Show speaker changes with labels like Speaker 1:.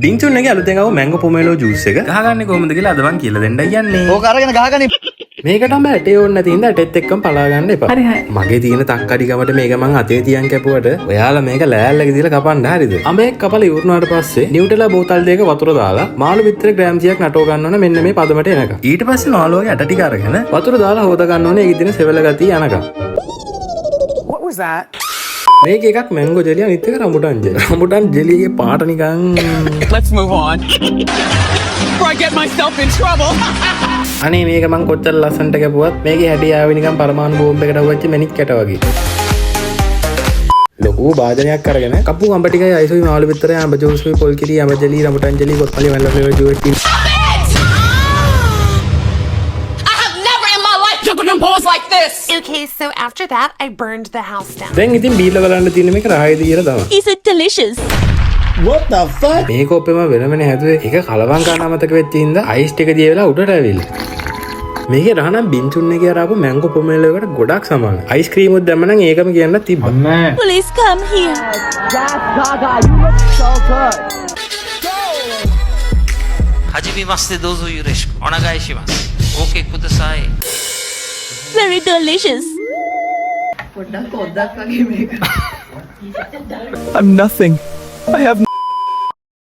Speaker 1: ඩින්චුන් එක අලුතෙන් ආව මැංගෝ පොමෙලෝ ජූස් එක ගහගන්නේ කොහොමද කියලා අද මං කියලා දෙන්නයි යන්නේ.
Speaker 2: ඕක අරගෙන ගහගන්න.
Speaker 1: මේකට නම් ඇටේ ඕනේ නැති ඉඳ ඇටෙත් එක්කම පලා ගන්න එපා. හරි හරි. මගේ තියෙන තක්කඩි ගමට මේක මං අතේ තියන් කැපුවට ඔයාලා මේක ලෑල්ලක දාලා කපන්න හරිද? අඹේක් කපලා ඉවරනාට පස්සේ නිව්ටෙලා බෝතල් දෙක වතුර දාලා මාළු විතර ග්‍රෑම් 100ක් නටව ගන්න ඕන මෙන්න මේ පදමට එනකම්. ඊට පස්සේ මාළුවගේ ඇට ටික අරගෙන වතුර දාලා හොද ගන්න ඕනේ ඒකේ තියෙන සෙවල ගතිය යනකම්.
Speaker 2: What was that?
Speaker 1: මේක එකක් මැංගෝ ජෙලි අනිත් එක රඹුටන් ජෙලි. රඹුටන් ජෙලියේ පාට නිකන්
Speaker 3: Let's move on. Before I get myself in trouble.
Speaker 1: අනේ මේක මං කොච්චර ලස්සනට කැපුවත් මේකේ හැටි ආවේ නිකන් පරමාණු බෝම්බ එකකට වච්ච මැණික් කැට වගේ. ලොකු භාජනයක් අරගෙන කපු අඹ ටිකයි අයිසුයි මාළු විතරයි අඹ ජූස්ුයි පොල් කිරි අඹ ජෙලි රඹුටන් ජෙලි කොත්මලි වැල්ල flavour juice
Speaker 3: Pose like this.
Speaker 4: Okay, so after that, I burned the house down.
Speaker 1: දැන් ඉතින් බීලා බලන්න තියෙන මේක රායේදී කියලා තමයි.
Speaker 5: Is it delicious?
Speaker 2: What the fuck?
Speaker 1: මේක ඔපෙම වෙනමනේ හැදුවේ. ඒක කලවම් ගන්න අමතක වෙච්ච ඉඳ අයිස් ටික දිය වෙලා උඩට ඇවිල්ලා. මේකේ රහනම් බින්චුන් එකේ අරපු මැංගෝ පොමෙලෝ එකට ගොඩක් සමානයි. අයිස් ක්‍රීම් උත් දැම්ම නම් ඒකම කියන්න තිබ්බා.
Speaker 5: Please come here.
Speaker 3: Gaga, you look so good.
Speaker 6: はじめましてどうぞよろしくお願いします。OK ください。
Speaker 5: Very delicious.
Speaker 3: I'm nothing. I have